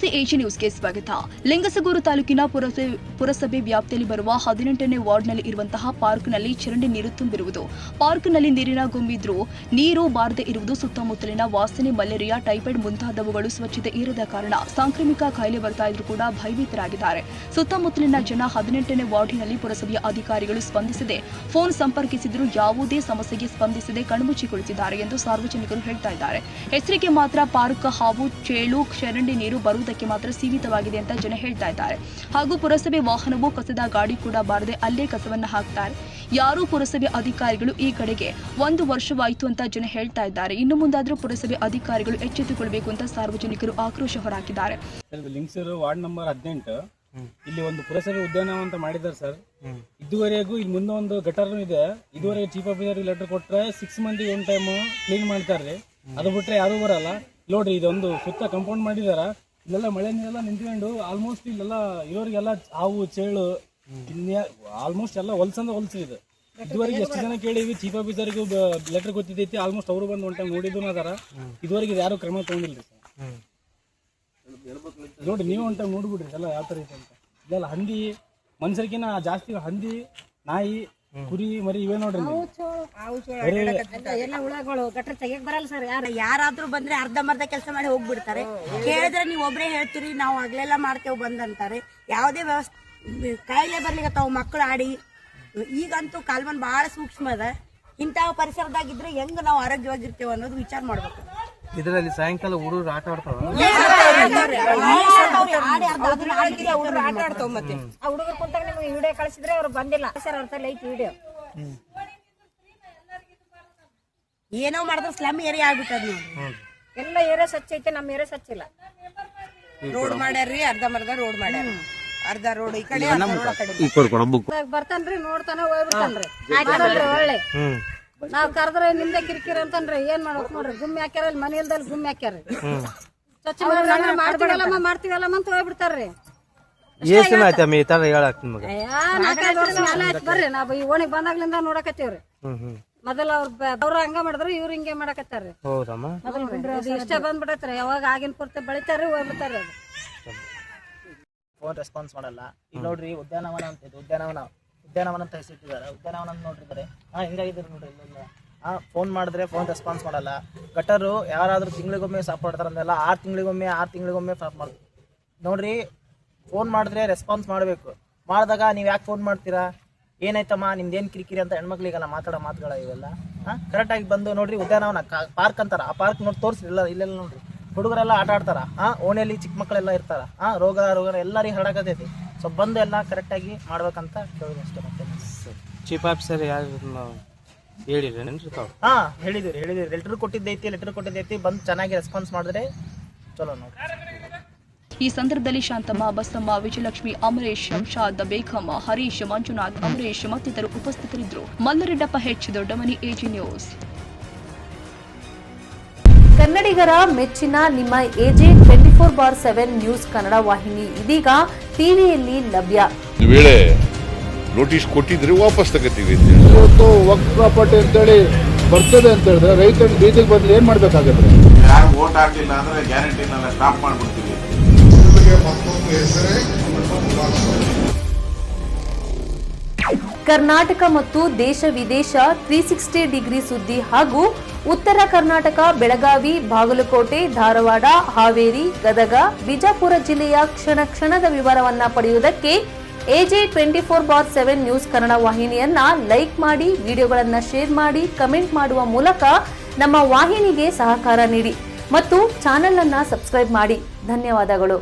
ನಮಸ್ತೆ ಎಜಿ ನ್ಯೂಸ್ಗೆ ಸ್ವಾಗತ. ಲಿಂಗಸಗೂರು ತಾಲೂಕಿನ ಪುರಸಭೆ ವ್ಯಾಪ್ತಿಯಲ್ಲಿ ಬರುವ 18ನೇ ವಾರ್ಡ್ನಲ್ಲಿ ಇರುವಂತಹ ಪಾರ್ಕ್ನಲ್ಲಿ ಚರಂಡಿ ನೀರು ತುಂಬಿರುವುದು, ಪಾರ್ಕ್ನಲ್ಲಿ ನೀರಿನ ಗುಂಬಿದ್ರೂ ನೀರು ಬಾರದೆ ಇರುವುದು, ಸುತ್ತಮುತ್ತಲಿನ ವಾಸನೆ, ಮಲೇರಿಯಾ, ಟೈಫಾಯ್ಡ್ ಮುಂತಾದವುಗಳು ಸ್ವಚ್ಛತೆ ಇರದ ಕಾರಣ ಸಾಂಕ್ರಾಮಿಕ ಕಾಯಿಲೆ ಬರ್ತಾ ಇದ್ರೂ ಕೂಡ ಭಯಭೀತರಾಗಿದ್ದಾರೆ. ಸುತ್ತಮುತ್ತಲಿನ ಜನ 18ನೇ ವಾರ್ಡಿನಲ್ಲಿ ಪುರಸಭೆಯ ಅಧಿಕಾರಿಗಳು ಸ್ಪಂದಿಸದೆ, ಫೋನ್ ಸಂಪರ್ಕಿಸಿದರೂ ಯಾವುದೇ ಸಮಸ್ಯೆಗೆ ಸ್ಪಂದಿಸದೆ ಕಣ್ಮುಚ್ಚಿ ಕುಳಿತಿದ್ದಾರೆ ಎಂದು ಸಾರ್ವಜನಿಕರು ಹೇಳ್ತಾ ಇದ್ದಾರೆ. ಹೆಸರಿಗೆ ಮಾತ್ರ ಪಾರ್ಕ್ ಹಾವು, ಚೇಳು, ಚರಂಡಿ ನೀರು ಬರುವುದಕ್ಕೆ ಮಾತ್ರ ಸೀಮಿತವಾಗಿದೆ ಅಂತ ಜನ ಹೇಳ್ತಾ ಇದ್ದಾರೆ. ಹಾಗೂ ಪುರಸಭೆ ವಾಹನವು ಕಸದ ಗಾಡಿ ಕೂಡ ಬಾರದೆ ಅಲ್ಲೇ ಕಸವನ್ನ ಹಾಕ್ತಾರೆ. ಯಾರೂ ಪುರಸಭೆ ಅಧಿಕಾರಿಗಳು ಈ ಕಡೆಗೆ 1 ವರ್ಷವಾಯಿತು ಅಂತ ಜನ ಹೇಳ್ತಾ ಇದ್ದಾರೆ. ಇನ್ನು ಮುಂದಾದರೂ ಪುರಸಭೆ ಅಧಿಕಾರಿಗಳು ಎಚ್ಚೆತ್ತುಕೊಳ್ಳಬೇಕು ಅಂತ ಸಾರ್ವಜನಿಕರು ಆಕ್ರೋಶ ಹೊರಹಾಕಿದ್ದಾರೆ. ಲಿಂಗಸೂರು ವಾರ್ಡ್ ನಂಬರ್ 18 ಇಲ್ಲಿ ಒಂದು ಪುರಸಭೆ ಉದ್ಯಾನವನ ಅಂತ ಮಾಡಿದ್ದಾರೆ ಸರ್. ಇದುವರೆಗೂ ಇಲ್ಲಿ ಮುಂದೆ ಒಂದು ಗಟರ್ ಇದೆ. ಇದುವರೆಗೆ ಚೀಫ್ ಆಫೀಸರ್ ಲೆಟರ್ ಕೊಟ್ಟರೆ 6 ಮಂದಿ ಒನ್ ಟೈಮ್ ಕ್ಲೀನ್ ಮಾಡ್ತಾರೆ. ಅದು ಬಿಟ್ರೆ ಯಾರೂ ಬರಲ್ಲ. ನೋಡ್ರಿ, ಇದೊಂದು ಸುತ್ತ ಕಂಪೌಂಡ್ ಮಾಡಿದಾರ. ಇಲ್ಲೆಲ್ಲ ಮಳೆ ನೀರೆಲ್ಲ ನಿಂತ್ಕೊಂಡು ಆಲ್ಮೋಸ್ಟ್ ಇಲ್ಲೆಲ್ಲ ಇರೋರಿಗೆಲ್ಲ ಹಾವು, ಚೇಳು ಆಲ್ಮೋಸ್ಟ್ ಎಲ್ಲ ಹೊಲ್ಸಿದೆ. ಇದುವರೆಗೆ ಎಷ್ಟು ಜನ ಕೇಳಿವಿ, ಚೀಫ್ ಆಫೀಸರ್ಗೂ ಲೆಟರ್ ಗೊತ್ತಿದ್ದೈತಿ. ಆಲ್ಮೋಸ್ಟ್ ಅವರು ಬಂದು ಒನ್ ಟೈಮ್ ನೋಡಿದ್ರು ಅದಾರ. ಇದುವರೆಗೆ ಯಾರು ಕ್ರಮ ತಗೊಂಡಿಲ್ರಿ ಸರ್. ನೋಡಿ, ನೀವು ಒನ್ ಟೈಮ್ ನೋಡ್ಬಿಡ್ರಿ ಎಲ್ಲ ಯಾವ ಥರ ಐತೆ ಅಂತ. ಇದೆಲ್ಲ ಹಂದಿ, ಮನುಷ್ಯರ್ಕಿನ್ನ ಜಾಸ್ತಿ ಹಂದಿ, ನಾಯಿ, ಕುರಿ, ಮರಿ ಇವೇ ನೋಡ್ರಿ. ಎಲ್ಲ ಹುಳಗಳು ಗಟ್ರ ತೆಗಿಯಕ್ ಬರಲ್ಲ ಸರ್. ಯಾರಾದ್ರೂ ಬಂದ್ರೆ ಅರ್ಧಂಬರ್ಧ ಕೆಲಸ ಮಾಡಿ ಹೋಗ್ಬಿಡ್ತಾರೆ. ಕೇಳಿದ್ರೆ ನೀವು ಒಬ್ರೇ ಹೇಳ್ತೀರಿ, ನಾವು ಆಗ್ಲೆಲ್ಲ ಮಾಡ್ತೇವೆ ಬಂದಂತಾರೆ. ಯಾವುದೇ ವ್ಯವಸ್ಥೆ ಕಾಯಿಲೆ ಬರ್ಲಿಕ್ಕೆ ತಾವು ಮಕ್ಕಳು ಆಡಿ. ಈಗಂತೂ ಕಾಲ್ಮನ್ ಬಹಳ ಸೂಕ್ಷ್ಮ ಅದ. ಇಂತಹ ಪರಿಸರದಾಗಿದ್ರೆ ಹೆಂಗ್ ನಾವು ಆರೋಗ್ಯವಾಗಿರ್ತೇವೆ ಅನ್ನೋದು ವಿಚಾರ ಮಾಡ್ಬೇಕು. ಇದರಲ್ಲಿ ಸಾಯಂಕಾಲ ಹುಡುಗರು ಆಟ ಆಡ್ತಾವ. ಆಟ ಆಡ್ತಾವ. ಮತ್ತೆ ಆ ಹುಡುಗರು ಕುಂತಾಗ ನಿಮ್ಗೆ ವಿಡಿಯೋ ಕಳಿಸಿದ್ರೆ ಅವ್ರು ಬಂದಿಲ್ಲ ಸರ್. ಅವ್ರ ತಲೆ ಐತಿ ವಿಡಿಯೋ. ಏನೋ ಮಾಡಿದ್ರೆ ಸ್ಲಮ್ ಏರಿಯಾ ಆಗ್ಬಿಟ್ಟದ. ಎಲ್ಲ ಏರಿಯಾ ಸ್ವಚ್ಛ ಐತೆ, ನಮ್ಮ ಏರಿಯಾ ಸ್ವಚ್ಛ ಇಲ್ಲ. ರೋಡ್ ಮಾಡ್ಯಾರ್ರಿ, ಅರ್ಧಂಬರ್ಧ ರೋಡ್ ಮಾಡ್ಯಾರ. ಅರ್ಧ ರೋಡ್ ಈ ಕಡೆ ಬರ್ತಾನ್ರಿ, ನೋಡ್ತಾನ ಹೋಗ್ಬಿಡ್ತಾನ್ರಿ. ಒಳ್ಳೆ ನಾವ್ ಕರೆದ್ರೆ ನಿಮ್ದೆ ಕಿರಿಕಿರಿ ಅಂತನ್ರಿ. ಏನ್ ಮಾಡ್ಬೇಕು ನೋಡ್ರಿ, ಗುಮ್ಮಿ ಹಾಕ್ಯಾರ, ಮನೆ ಇಲ್ದಲ್ಲಿ ಗುಮ್ಮಿ ಹಾಕ್ಯಾರ. ಸ್ವಚ್ಛ ಮಾಡ್ತೀವಲ್ಲಮ್ಮ ಮಾಡ್ತೀವಲ್ಲಮ್ಮ ಅಂತ ಹೋಗ್ಬಿಡ್ತಾರ್ರಿ. ಬರ್ರಿ, ನಾವ್ ಈ ಓಣಿಗ್ ಬಂದಾಗ್ಲಿಂದ ನೋಡಕತ್ತೀವ್ರಿ. ಮೊದಲ ಅವ್ರ ಹಂಗ ಮಾಡಿದ್ರು, ಇವ್ರು ಹಿಂಗೆ ಮಾಡಕತ್ತಾರ್ರಿ. ಇಷ್ಟೇ ಬಂದ್ಬಿಡತ್ರಿ. ಯಾವಾಗ ಆಗಿನ ಪೂರ್ತಿ ಬೆಳಿತಾರ್ರಿ, ಹೋಗ್ಬಿಡ್ತಾರ್ರಿ. ಅದು ಫೋನ್ ರೆಸ್ಪಾನ್ಸ್ ಮಾಡಲ್ಲ. ಈಗ ನೋಡ್ರಿ, ಉದ್ಯಾನವನ ಅಂತ ಇದೆ. ಉದ್ಯಾನವನ ಅಂತ ಹೆಸರಿಟ್ಟಿದ್ದಾರೆ. ಉದ್ಯಾನವನ ಅಂತ ನೋಡಿರ್ತಾರೆ. ಹಿಂಗಾಗಿದ್ರು ನೋಡ್ರಿ. ಇಲ್ಲ ಫೋನ್ ಮಾಡಿದ್ರೆ ಫೋನ್ ರೆಸ್ಪಾನ್ಸ್ ಮಾಡಲ್ಲ. ಗಟರು ಯಾರಾದ್ರೂ ತಿಂಗಳಿಗೊಮ್ಮೆ ಸಾಫ್ ಮಾಡ್ತಾರೆ ಅಂದೆಲ್ಲ 6 ತಿಂಗಳಿಗೊಮ್ಮೆ ಸಾಫ್ ಮಾಡ್ತೀವಿ ನೋಡ್ರಿ. ಫೋನ್ ಮಾಡಿದ್ರೆ ರೆಸ್ಪಾನ್ಸ್ ಮಾಡಬೇಕು. ಮಾಡಿದಾಗ ನೀವು ಯಾಕೆ ಫೋನ್ ಮಾಡ್ತೀರಾ, ಏನಾಯ್ತಮ್ಮ ನಿಮ್ದೇನು ಕಿರಿಕಿರಿ ಅಂತ ಹೆಣ್ಮಕ್ಳಿಗೆಲ್ಲ ಮಾತಾಡೋ ಮಾತುಗಳ ಇವೆಲ್ಲ. ಕರೆಕ್ಟಾಗಿ ಬಂದು ನೋಡ್ರಿ, ಉದ್ಯಾನವನ ಪಾರ್ಕ್ ಅಂತಾರ. ಆ ಪಾರ್ಕ್ ನೋಡಿ ತೋರಿಸ್ರಿ. ಇಲ್ಲೆಲ್ಲ ನೋಡ್ರಿ, ಹುಡುಗರೆಲ್ಲ ಆಟ ಆಡ್ತಾರ. ಓಣಿಯಲ್ಲಿ ಚಿಕ್ಕ ಮಕ್ಕಳೆಲ್ಲ ಇರ್ತಾರ. ರೋಗ ಎಲ್ಲರಿಗೆ ಹರಡಕತೈತಿ. ಸೊ ಬಂದು ಎಲ್ಲ ಕರೆಕ್ಟಾಗಿ ಮಾಡ್ಬೇಕಂತ ಕೇಳಿದೆ ಅಷ್ಟೇ. ಮತ್ತೆ ಚೀಫ್ ಆಫೀಸರ್ ಯಾರು ಹೇಳಿದ್ರೇನ್ರಿ ತಾವು? ಹೇಳಿದ್ವಿ. ಲೆಟರ್ ಕೊಟ್ಟಿದ್ದೈತಿ. ಬಂದು ಚೆನ್ನಾಗಿ ರೆಸ್ಪಾನ್ಸ್ ಮಾಡಿದ್ರೆ ಚಲೋ ನೋಡಿ. ಈ ಸಂದರ್ಭದಲ್ಲಿ ಶಾಂತಮ್ಮ, ಬಸಮ್ಮ, ವಿಜಯಲಕ್ಷ್ಮಿ, ಅಮರೇಶ್, ಶಂಷಾದ್, ಬೇಗಮ್ಮ, ಹರೀಶ್, ಮಂಜುನಾಥ್, ಅಮರೇಶ್ ಮತ್ತಿತರರು ಉಪಸ್ಥಿತರಿದ್ದರು. ಮಲ್ಲರೆಡ್ಡಪ್ಪ, ಹೆಚ್ ದೊಡ್ಡಮನಿ, ಎಜಿ ನ್ಯೂಸ್. ಕನ್ನಡಿಗರ ಮೆಚ್ಚಿನ ನಿಮ್ಮ ಎಜೆ 24/7 ನ್ಯೂಸ್ ಕನ್ನಡ ವಾಹಿನಿ ಇದೀಗ ಟಿವಿಯಲ್ಲಿ ಲಭ್ಯ. ವೇಳೆ ನೋಟಿಸ್ ಕೊಟ್ಟಿದ್ರೆ ವಾಪಸ್ ತಗೋತೀವಿ. ಇವತ್ತು ವಕ್ಫ್ ಪ್ರಾಪರ್ಟಿ ಅಂತೇಳಿ ಬರ್ತದೆ ಅಂತ ಹೇಳಿದ್ರೆ ರೈತರು ಬೀದಿಗೆ ಬದಲು ಏನ್ ಮಾಡ್ಬೇಕಾಗತ್ತೆ? ಯಾರು ವೋಟ್ ಹಾಕಿಲ್ಲ ಅಂದ್ರೆ ಗ್ಯಾರಂಟಿನೆಲ್ಲ ಸ್ಟಾಪ್ ಮಾಡ್ಬಿಡ್ತೀವಿ. ಕರ್ನಾಟಕ ಮತ್ತು ದೇಶ ವಿದೇಶ 360 ಡಿಗ್ರಿ ಸುದ್ದಿ ಹಾಗೂ ಉತ್ತರ ಕರ್ನಾಟಕ, ಬೆಳಗಾವಿ, ಬಾಗಲಕೋಟೆ, ಧಾರವಾಡ, ಹಾವೇರಿ, ಗದಗ, ಬಿಜಾಪುರ ಜಿಲ್ಲೆಯ ಕ್ಷಣದ ವಿವರವನ್ನ ಪಡೆಯುವುದಕ್ಕೆ ಎಜೆ 24/7 ನ್ಯೂಸ್ ಕನ್ನಡ ವಾಹಿನಿಯನ್ನ ಲೈಕ್ ಮಾಡಿ, ವಿಡಿಯೋಗಳನ್ನ ಶೇರ್ ಮಾಡಿ, ಕಮೆಂಟ್ ಮಾಡುವ ಮೂಲಕ ನಮ್ಮ ವಾಹಿನಿಗೆ ಸಹಕಾರ ನೀಡಿ ಮತ್ತು ಚಾನೆಲ್ ಅನ್ನ ಸಬ್ಸ್ಕ್ರೈಬ್ ಮಾಡಿ. ಧನ್ಯವಾದಗಳು.